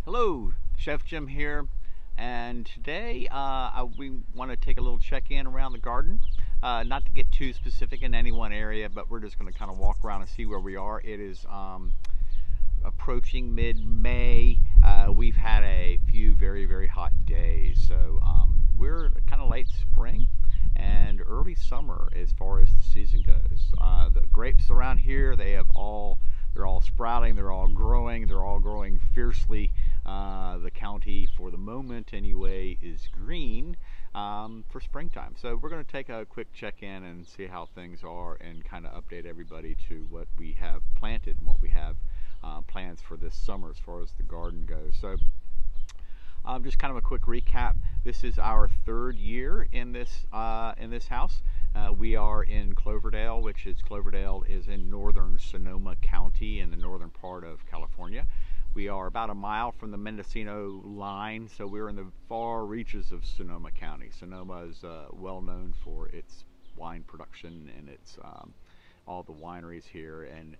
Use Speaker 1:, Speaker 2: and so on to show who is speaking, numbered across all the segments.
Speaker 1: Hello, Chef Jim here, and today we want to take a little check-in around the garden. Not to get too specific in any one area, but we're just going to kind of walk around and see where we are. It is approaching mid-May. We've had a few very hot days, so we're kind of late spring and early summer as far as the season goes. The grapes around here, they're all sprouting, they're all growing fiercely. The county, for the moment anyway, is green for springtime. So we're going to take a quick check-in and see how things are and kind of update everybody to what we have planted and what we have plans for this summer as far as the garden goes. So just kind of a quick recap. This is our third year in this house. We are in Cloverdale, Cloverdale is in northern Sonoma County in the northern part of California. We are about a mile from the Mendocino line, so we're in the far reaches of Sonoma County. Sonoma is well known for its wine production and its all the wineries here, and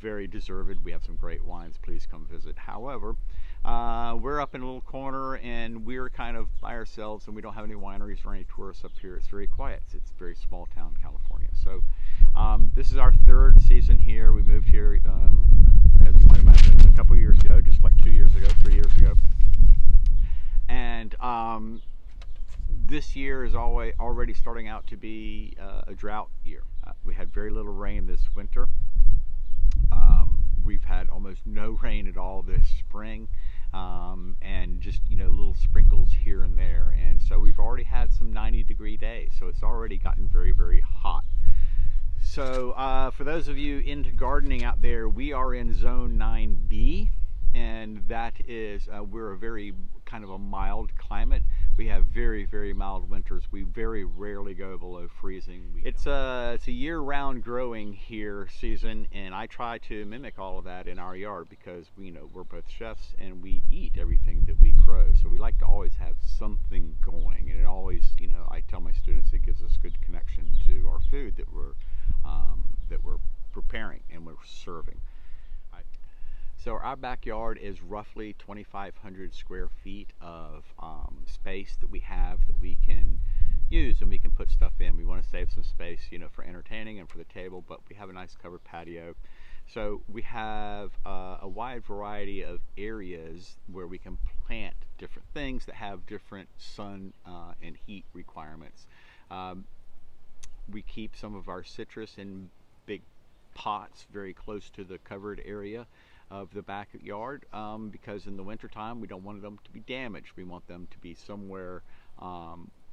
Speaker 1: very deserved. We have some great wines. Please come visit. However, we're up in a little corner and we're kind of by ourselves, and we don't have any wineries or any tourists up here. It's very quiet. It's very small town California. So this is our third season here. We moved here, as you might imagine, a couple years ago, just like 3 years ago. And this year is already starting out to be a drought year. We had very little rain this winter. We've had almost no rain at all this spring, and just little sprinkles here and there. And so we've already had some 90-degree days. So it's already gotten very hot. So for those of you into gardening out there, we are in Zone 9B, and that is we're a very kind of a mild climate. We have very mild winters. We very rarely go below freezing. It's a year-round growing here season, and I try to mimic all of that in our yard because we're both chefs and we eat everything that we grow. So we like to always have something going, and it always, I tell my students, it gives us good connection to our food that we're preparing and we're serving. So our backyard is roughly 2,500 square feet of space that we have that we can use and we can put stuff in. We want to save some space, for entertaining and for the table, but we have a nice covered patio. So we have a wide variety of areas where we can plant different things that have different sun and heat requirements. We keep some of our citrus in big pots very close to the covered area of the backyard because in the wintertime we don't want them to be damaged. We want them to be somewhere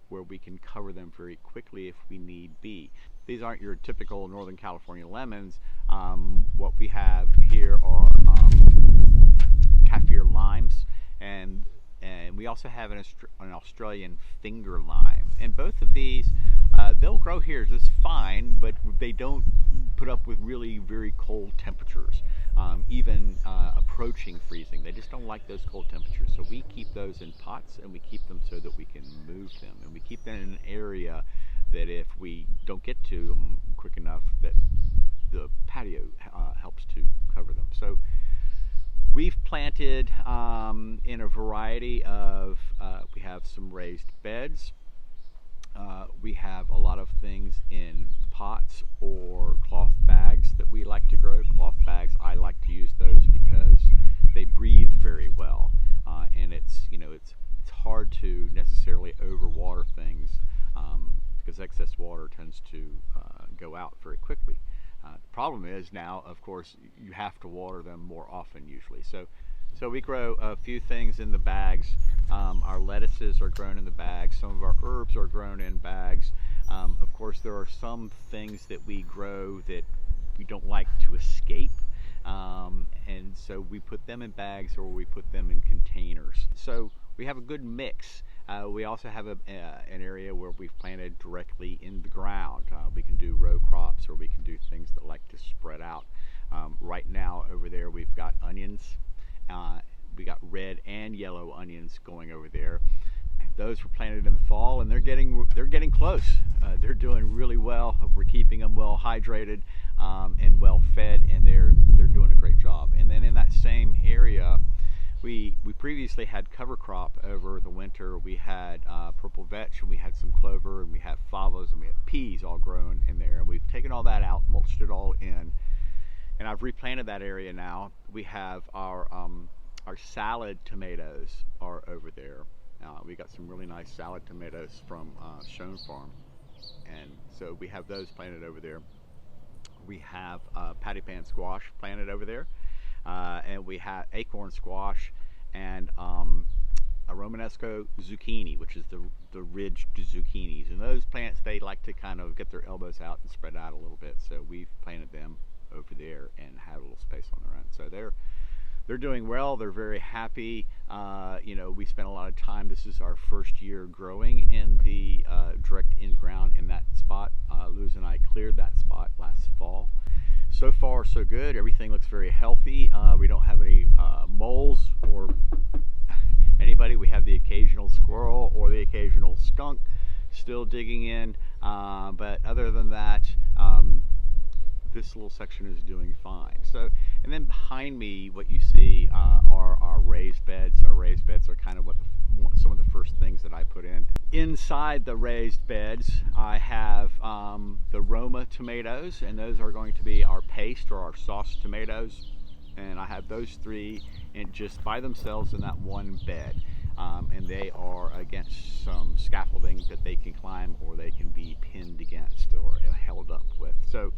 Speaker 1: where we can cover them very quickly if we need be. These aren't your typical Northern California lemons. What we have here are Kaffir limes, and we also have an Australian finger lime. And both of these, they'll grow here just fine, but they don't put up with really very cold temperatures, even approaching freezing. They just don't like those cold temperatures. So we keep those in pots, and we keep them so that we can move them. And we keep them in an area that if we don't get to them quick enough, that the patio helps to cover them. So we've planted in a variety of, we have some raised beds. We have a lot of things in pots or cloth bags that we like to grow. Cloth bags, I like to use those because they breathe very well, and it's hard to necessarily overwater things because excess water tends to go out very quickly. The problem is now, of course, you have to water them more often usually. So we grow a few things in the bags. Our lettuces are grown in the bags. Some of our herbs are grown in bags. Of course, there are some things that we grow that we don't like to escape. And so we put them in bags or we put them in containers. So we have a good mix. We also have an area where we've planted directly in the ground. We can do row crops, or we can do things that like to spread out. Right now over there we've got onions. We got red and yellow onions going over there. Those were planted in the fall, and they're getting close. They're doing really well. We're keeping them well hydrated and well fed, and they're doing a great job. And then in that same area, we previously had cover crop over the winter. We had purple vetch, and we had some clover, and we had favas, and we had peas all grown in there. And we've taken all that out, mulched it all in, and I've replanted that area now. We have our salad tomatoes are over there. We got some really nice salad tomatoes from Schoen Farm, and so we have those planted over there. We have patty pan squash planted over there, and we have acorn squash and a Romanesco zucchini, which is the ridged zucchinis. And those plants, they like to kind of get their elbows out and spread out a little bit, so we've planted them over there and have a little space on their own. So they're doing well. They're very happy. We spent a lot of time. This is our first year growing in the direct in-ground in that spot. Luz and I cleared that spot last fall. So far, so good. Everything looks very healthy. We don't have any moles or anybody. We have the occasional squirrel or the occasional skunk still digging in. But other than that, this little section is doing fine. So, and then behind me, what you see are our raised beds. Our raised beds are kind of some of the first things that I put in. Inside the raised beds, I have the Roma tomatoes, and those are going to be our paste or our sauce tomatoes. And I have those three and just by themselves in that one bed. And they are against some scaffolding that they can climb, or they can be pinned against or held up with. So,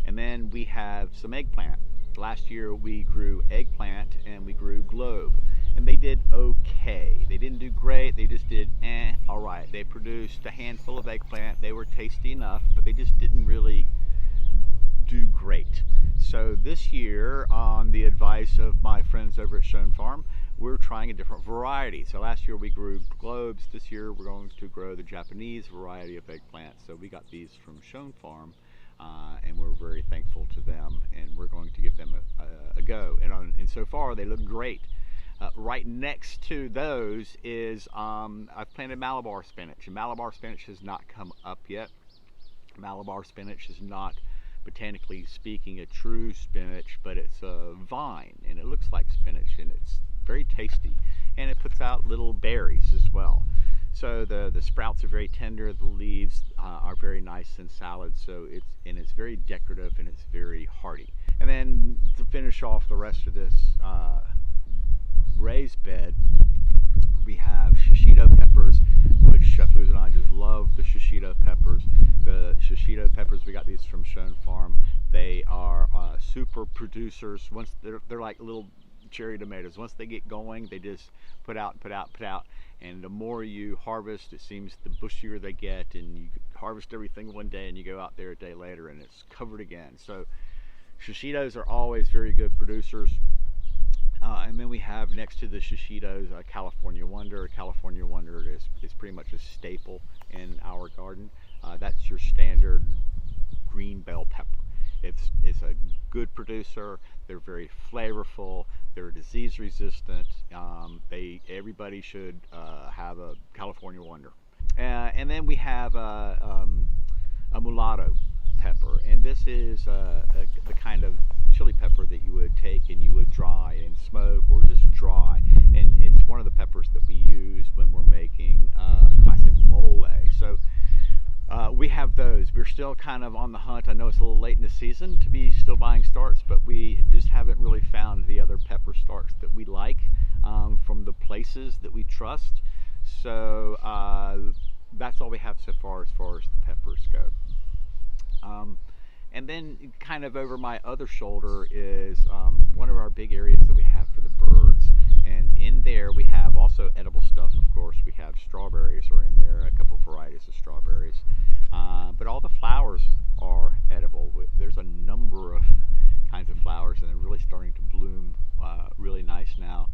Speaker 1: and then we have some eggplant. Last year we grew eggplant and we grew globe, and they did okay. They didn't do great, they just did all right. They produced a handful of eggplant. They were tasty enough, but they just didn't really do great. So this year, on the advice of my friends over at Schoen Farm, we're trying a different variety. So last year we grew globes. This year we're going to grow the Japanese variety of eggplant. So we got these from Schoen Farm. And we're very thankful to them, and we're going to give them a go. And so far, they look great. Right next to those is I've planted Malabar spinach, and Malabar spinach has not come up yet. Malabar spinach is not, botanically speaking, a true spinach, but it's a vine, and it looks like spinach, and it's very tasty, and it puts out little berries as well. So the sprouts are very tender. The leaves are very nice in salads. So it's very decorative, and it's very hardy. And then to finish off the rest of this raised bed, we have shishito peppers, which Chef Luz and I just love the shishito peppers. The shishito peppers, we got these from Schoen Farm. They are super producers. Once they're like little cherry tomatoes. Once they get going, they just put out and put out, put out. And the more you harvest, it seems the bushier they get, and you harvest everything one day and you go out there a day later and it's covered again. So shishitos are always very good producers. And then we have next to the shishitos California Wonder. California Wonder is pretty much a staple in our garden. That's your standard green bell pepper. It's a good producer. They're very flavorful. They're disease resistant. Everybody should have a California Wonder. And then we have a mulatto pepper, and this is the kind of chili pepper that you would take and you would dry and smoke, or just dry. And it's one of the peppers that we use when we're making classic mole. So we have those. We're still kind of on the hunt. I know it's a little late in the season to be still buying starts, but we just haven't really found the other pepper starts that we like from the places that we trust. So that's all we have so far as the peppers go. And then kind of over my other shoulder is one of our big areas that we have for the birds. And in there we have also edible stuff, of course. We have strawberries are in there, a couple varieties of strawberries. But all the flowers are edible. There's a number of kinds of flowers, and they're really starting to bloom really nice now.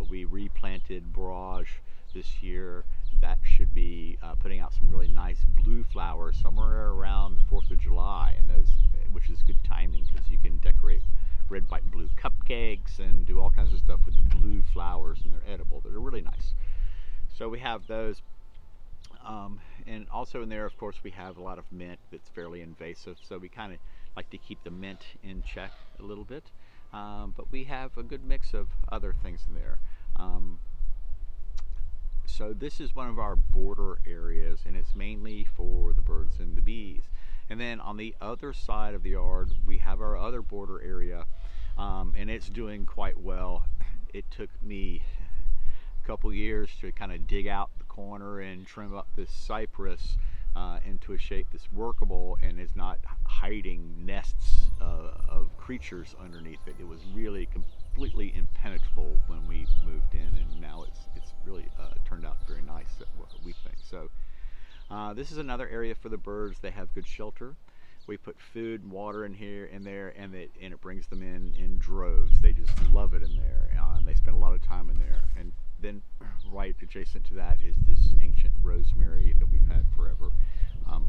Speaker 1: We replanted borage this year. That should be putting out some really nice blue flowers somewhere around the 4th of July, and which is good timing because you can decorate red, white, and blue cupcakes and do all kinds of stuff with the blue flowers, and they're edible. They're really nice. So we have those. And also in there, of course, we have a lot of mint that's fairly invasive, so we kind of like to keep the mint in check a little bit. But we have a good mix of other things in there. So this is one of our border areas, and it's mainly for the birds and the bees. And then on the other side of the yard, we have our other border area, and it's doing quite well. It took me a couple years to kind of dig out the corner and trim up this cypress into a shape that's workable and is not hiding nests of creatures underneath it. It was really completely impenetrable when we moved in, and now it's really turned out very nice, we think. So this is another area for the birds. They have good shelter. We put food and water in here and there, and it brings them in droves. They just love it in there, and they spend a lot of time in there. And then right adjacent to that is this ancient rosemary that we've had forever.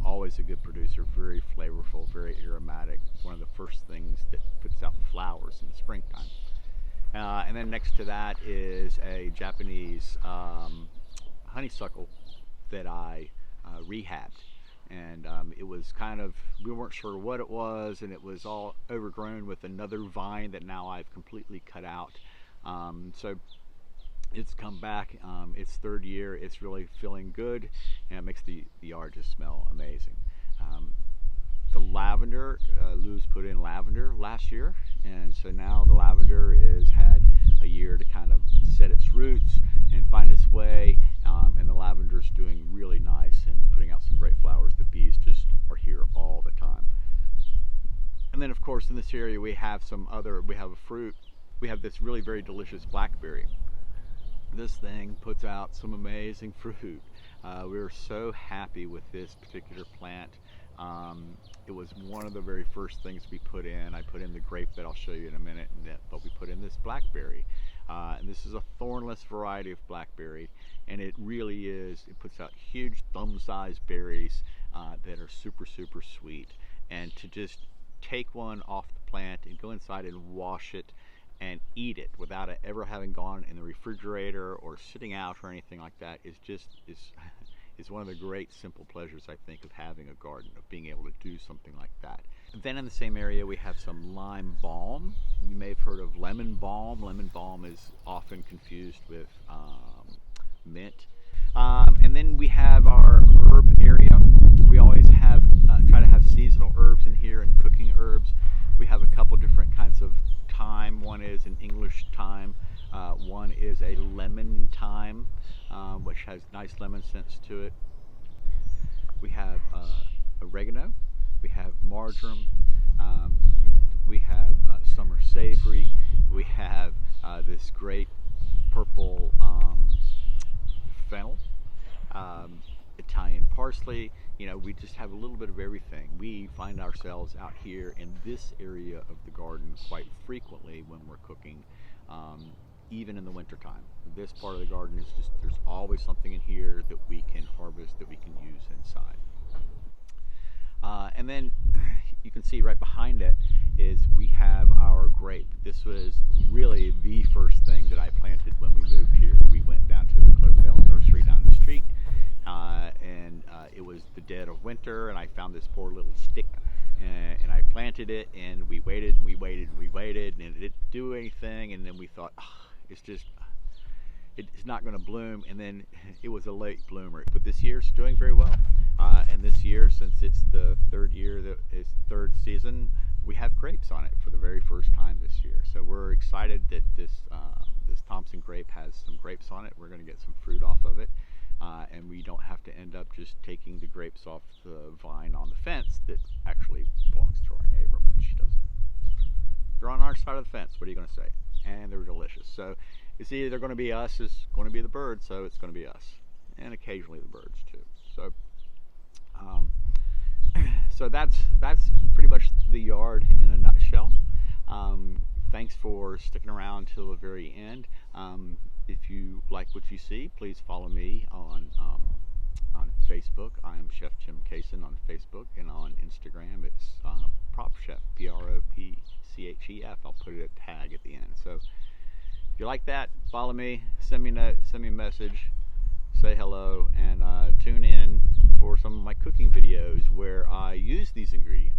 Speaker 1: Always a good producer, very flavorful, very aromatic. One of the first things that puts out flowers in the springtime. And then next to that is a Japanese honeysuckle that I rehabbed. And it was kind of, we weren't sure what it was, and it was all overgrown with another vine that now I've completely cut out. So it's come back, its third year, it's really feeling good, and it makes the yard just smell amazing. The lavender, Lou's put in lavender last year, and so now the lavender has had a year to kind of set its roots and find its way, and the lavender's doing really nice and putting out some great flowers. The bees just are here all the time. And then of course in this area we have a fruit. We have this really very delicious blackberry. This thing puts out some amazing fruit. We were so happy with this particular plant. It was one of the very first things we put in. I put in the grape that I'll show you in a minute, but we put in this blackberry. And this is a thornless variety of blackberry, and it really is, it puts out huge thumb-sized berries that are super, super sweet. And to just take one off the plant and go inside and wash it and eat it without it ever having gone in the refrigerator or sitting out or anything like that is one of the great simple pleasures, I think, of having a garden, of being able to do something like that. Then in the same area we have some lime balm. You may have heard of lemon balm. Lemon balm is often confused with mint. And then we have our herb area. We always try to have seasonal herbs in here and cooking herbs. We have a couple different kinds of thyme. One is an English thyme. One is a lemon thyme, which has nice lemon scents to it. We have oregano. We have marjoram. We have summer savory. We have this great purple fennel, Italian parsley. You know, we just have a little bit of everything. We find ourselves out here in this area of the garden quite frequently when we're cooking, even in the wintertime. This part of the garden is just, there's always something in here that we can harvest, that we can use inside. And then you can see right behind it is we have our grape. This was really the first thing that I planted when we moved here. We went down to the Cloverdale nursery down the street, and it was the dead of winter, and I found this poor little stick, and I planted it, and we waited, and it didn't do anything, and then we thought, it's not going to bloom, and then it was a late bloomer. But this year's doing very well, and this year, since it's the third season, we have grapes on it for the very first time this year. So we're excited that this Thompson grape has some grapes on it. We're going to get some fruit off of it, and we don't have to end up just taking the grapes off the vine on the fence that actually belongs to our neighbor, but she doesn't. They're on our side of the fence. What are you going to say? And they're delicious. So it's either going to be us, it's going to be the birds, so it's going to be us, and occasionally the birds too. So so that's pretty much the yard in a nutshell. Thanks for sticking around till the very end. If you like what you see, please follow me on Facebook. I am Chef Jim Cason on Facebook, and on Instagram it's Prop Chef, PROPCHEF. I'll put a tag at the end. So if you like that, follow me, send me a message, say hello, and tune in for some of my cooking videos where I use these ingredients.